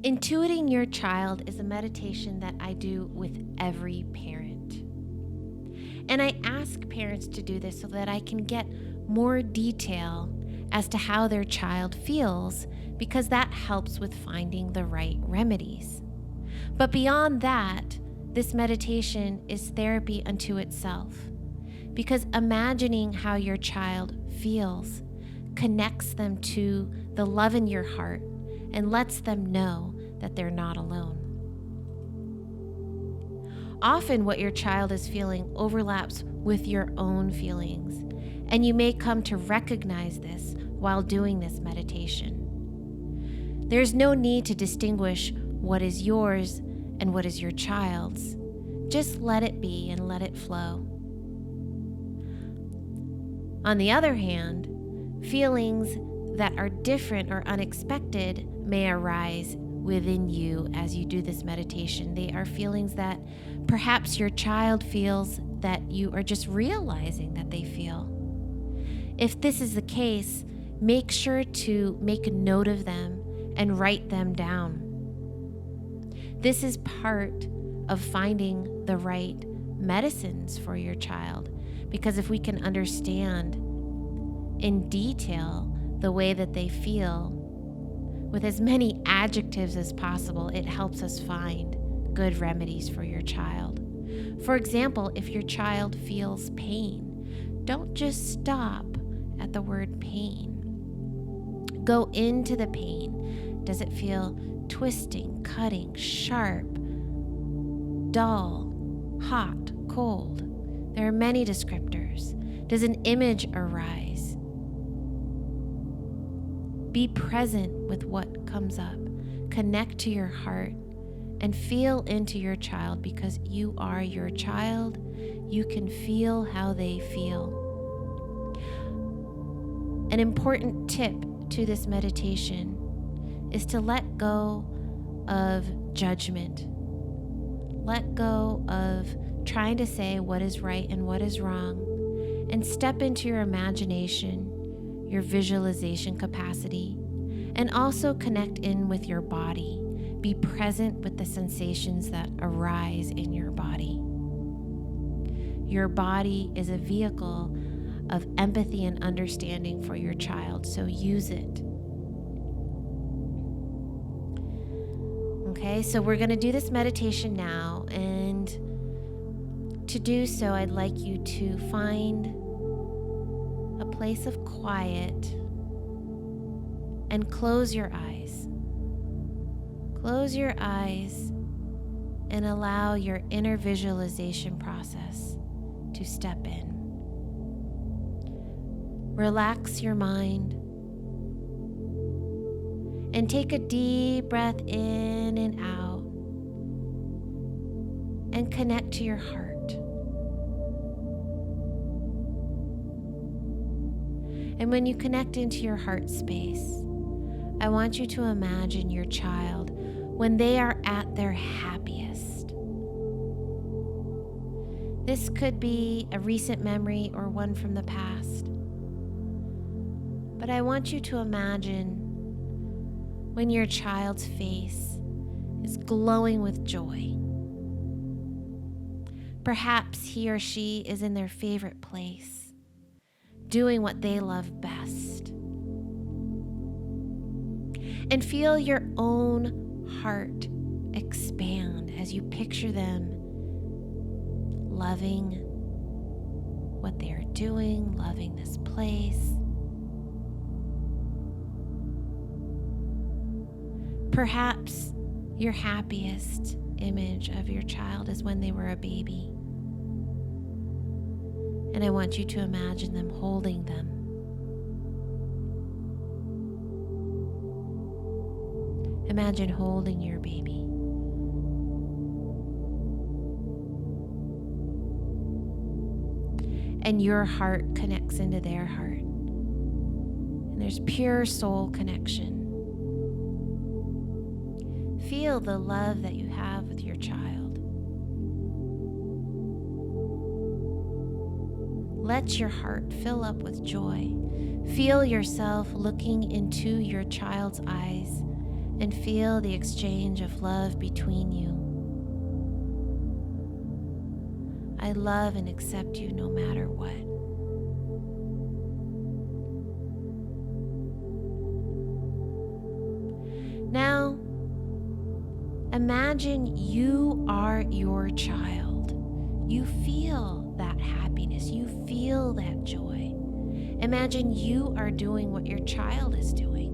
Intuiting your child is a meditation that I do with every parent. And I ask parents to do this so that I can get more detail as to how their child feels, because that helps with finding the right remedies. But beyond that, this meditation is therapy unto itself, because imagining how your child feels connects them to the love in your heart and lets them know that they're not alone. Often what your child is feeling overlaps with your own feelings, and you may come to recognize this while doing this meditation. There's no need to distinguish what is yours and what is your child's. Just let it be and let it flow. On the other hand, feelings that are different or unexpected may arise within you as you do this meditation. They are feelings that perhaps your child feels that you are just realizing that they feel. If this is the case, make sure to make a note of them and write them down. This is part of finding the right medicines for your child, because if we can understand in detail the way that they feel with as many adjectives as possible, it helps us find good remedies for your child. For example, if your child feels pain, don't just stop at the word pain. Go into the pain. Does it feel twisting, cutting, sharp, dull, hot, cold? There are many descriptors. Does an image arise? Be present with what comes up. Connect to your heart and feel into your child, because you are your child. You can feel how they feel. An important tip to this meditation is to let go of judgment. Let go of trying to say what is right and what is wrong, and step into your imagination, your visualization capacity, and also connect in with your body. Be present with the sensations that arise in your body. Your body is a vehicle of empathy and understanding for your child, so use it. Okay, so we're going to do this meditation now, and to do so, I'd like you to find a place of quiet and close your eyes. Close your eyes and allow your inner visualization process to step in. Relax your mind and take a deep breath in and out and connect to your heart. And when you connect into your heart space, I want you to imagine your child when they are at their happiest. This could be a recent memory or one from the past. But I want you to imagine when your child's face is glowing with joy. Perhaps he or she is in their favorite place, doing what they love best. And feel your own heart expand as you picture them loving what they are doing, loving this place. Perhaps your happiest image of your child is when they were a baby. And I want you to imagine them holding them. Imagine holding your baby. And your heart connects into their heart. And there's pure soul connection. Feel the love that you have with your child. Let your heart fill up with joy. Feel yourself looking into your child's eyes and feel the exchange of love between you. I love and accept you no matter what. Now, imagine you are your child. You feel that happiness. You feel that joy. Imagine you are doing what your child is doing.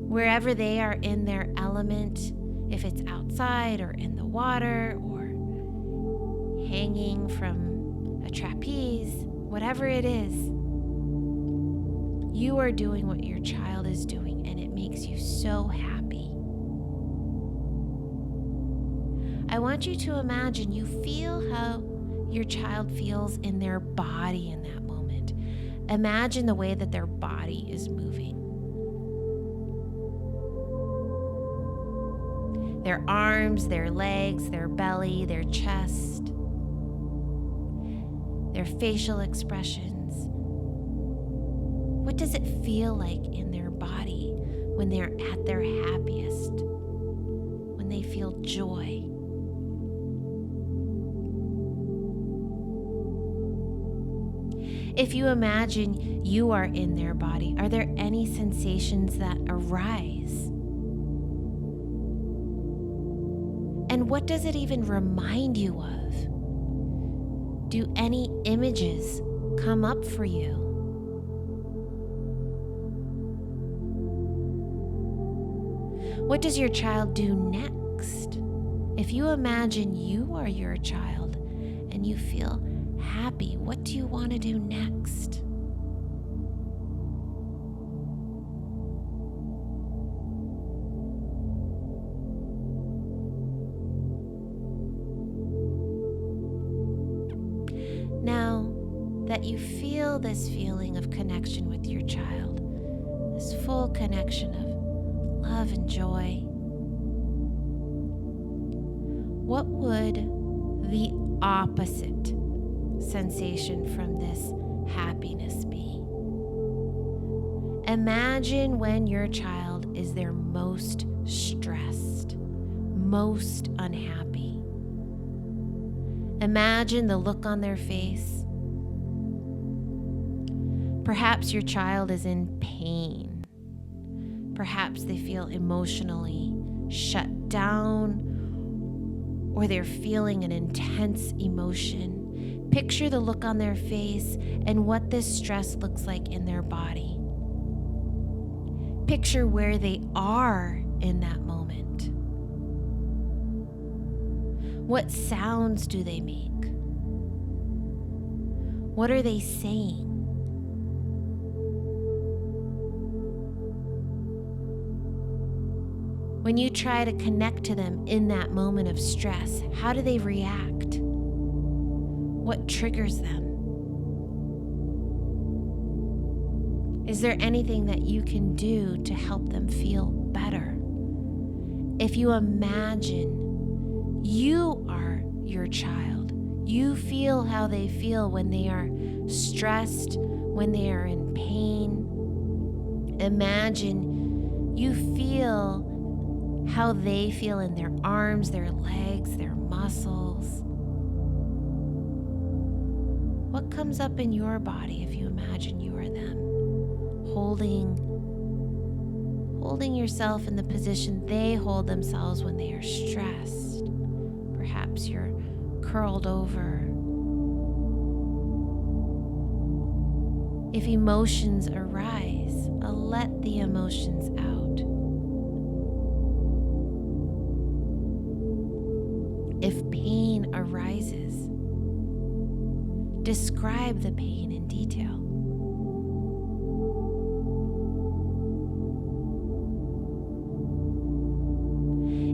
Wherever they are in their element, if it's outside or in the water or hanging from a trapeze, whatever it is, you are doing what your child is doing, and it makes you so happy. I want you to imagine you feel how your child feels in their body in that moment. Imagine the way that their body is moving. Their arms, their legs, their belly, their chest, their facial expressions. What does it feel like in their body when they're at their happiest, when they feel joy? If you imagine you are in their body, are there any sensations that arise? And what does it even remind you of? Do any images come up for you? What does your child do next? If you imagine you are your child and you feel happy, what do you want to do next? Now that you feel this feeling of connection with your child, this full connection of love and joy, what would the opposite sensation from this happiness be? Imagine when your child is their most stressed, most unhappy. Imagine the look on their face. Perhaps your child is in pain. Perhaps they feel emotionally shut down, or they're feeling an intense emotion. Picture the look on their face and what this stress looks like in their body. Picture where they are in that moment. What sounds do they make? What are they saying? When you try to connect to them in that moment of stress, how do they react? What triggers them? Is there anything that you can do to help them feel better? If you imagine you are your child, you feel how they feel when they are stressed, when they are in pain. Imagine you feel how they feel in their arms, their legs, their muscles. What comes up in your body if you imagine you are them? Holding yourself in the position they hold themselves when they are stressed. Perhaps you're curled over. If emotions arise, let the emotions out. If pain arises, describe the pain in detail.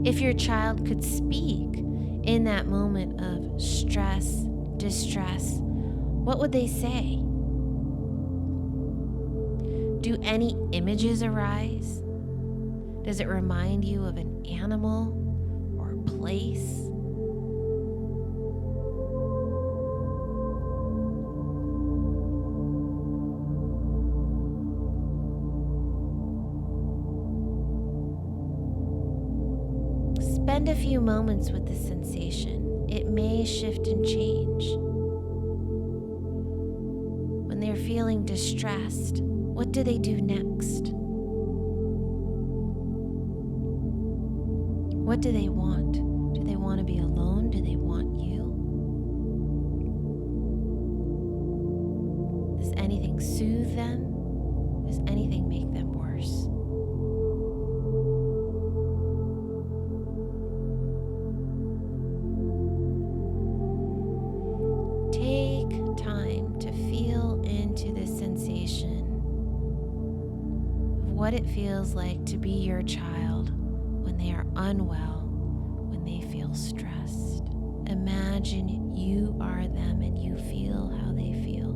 If your child could speak in that moment of stress, distress, what would they say? Do any images arise? Does it remind you of an animal or a place? Spend a few moments with this sensation. It may shift and change. When they're feeling distressed, what do they do next? What do they want? Do they want to be alone? Do they want you? Does anything soothe them? Does anything make them worse? Take time to feel into this sensation of what it feels like to be your child when they are unwell, when they feel stressed. Imagine you are them and you feel how they feel.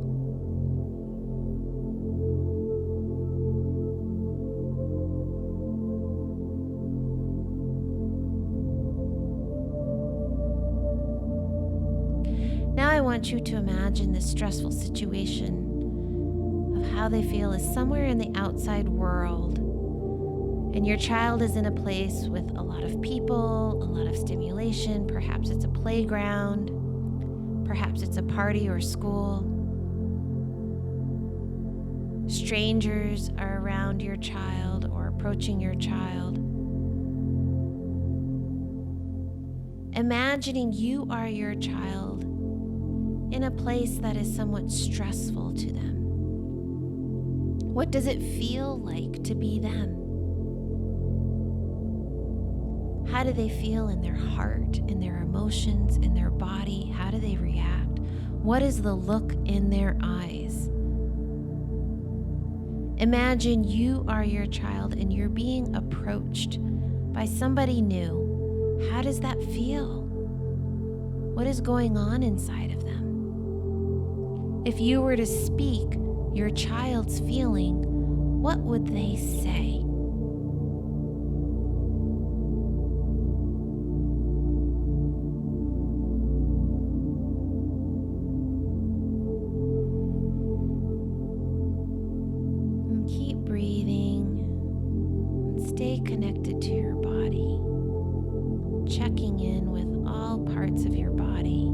Now I want you to imagine this stressful situation of how they feel is somewhere in the outside world, and your child is in a place with a lot of people, a lot of stimulation. Perhaps it's a playground, perhaps it's a party or school. Strangers are around your child or approaching your child. Imagining you are your child in a place that is somewhat stressful to them. What does it feel like to be them? How do they feel in their heart, in their emotions, in their body? How do they react? What is the look in their eyes? Imagine you are your child and you're being approached by somebody new. How does that feel? What is going on inside of them? If you were to speak your child's feeling, what would they say? And keep breathing and stay connected to your body, checking in with all parts of your body.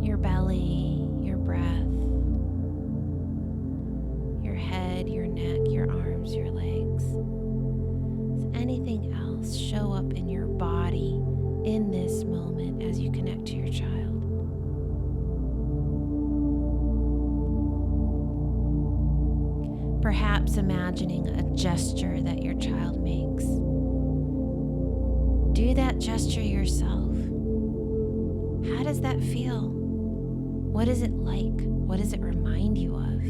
Your belly, your breath, your head, your neck, your arms, your legs. Does anything else show up in your body in this moment as you connect to your child? Perhaps imagining a gesture that your child makes. Do that gesture yourself. How does that feel? What is it like? What does it remind you of?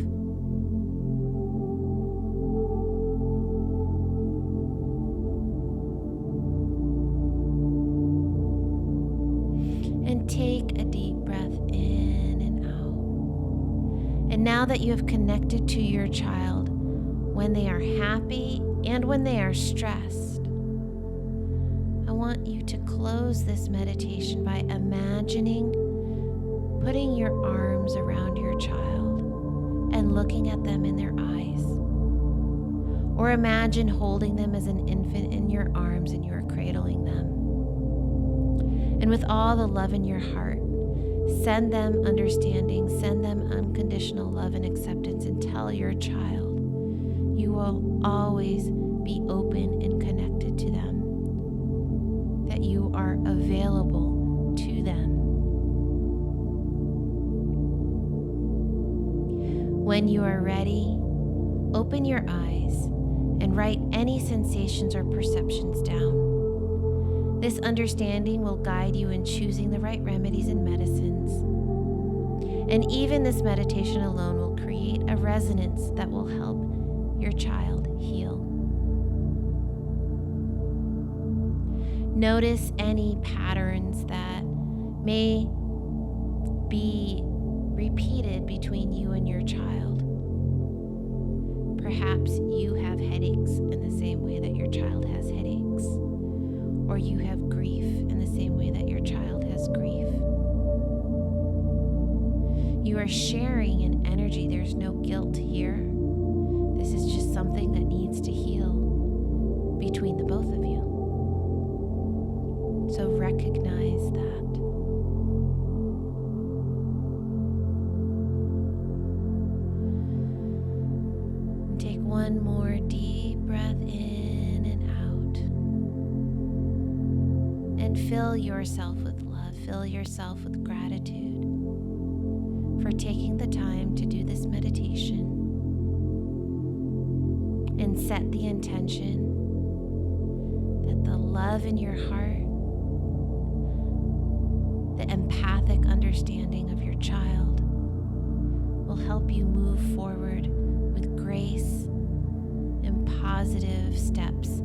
And take a deep breath in and out. And now that you have connected to your child, when they are happy and when they are stressed, I want you to close this meditation by imagining putting your arms around your child and looking at them in their eyes. Or imagine holding them as an infant in your arms and you are cradling them. And with all the love in your heart, send them understanding, send them unconditional love and acceptance, and tell your child you will always be open and connected to them, that you are available to them. When you are ready, open your eyes and write any sensations or perceptions down. This understanding will guide you in choosing the right remedies and medicines. And even this meditation alone will create a resonance that will help your child heal. Notice any patterns that may be repeated between you and your child. Perhaps you have headaches in the same way that your child has headaches, or you have grief in the same way that your child has grief. You are sharing an energy. There's no guilt here. This is just something that needs to heal between the both of you. So recognize that. And take one more deep breath in and out. And fill yourself with love. Fill yourself with gratitude for taking the time to do this meditation. And set the intention that the love in your heart, the empathic understanding of your child, will help you move forward with grace and positive steps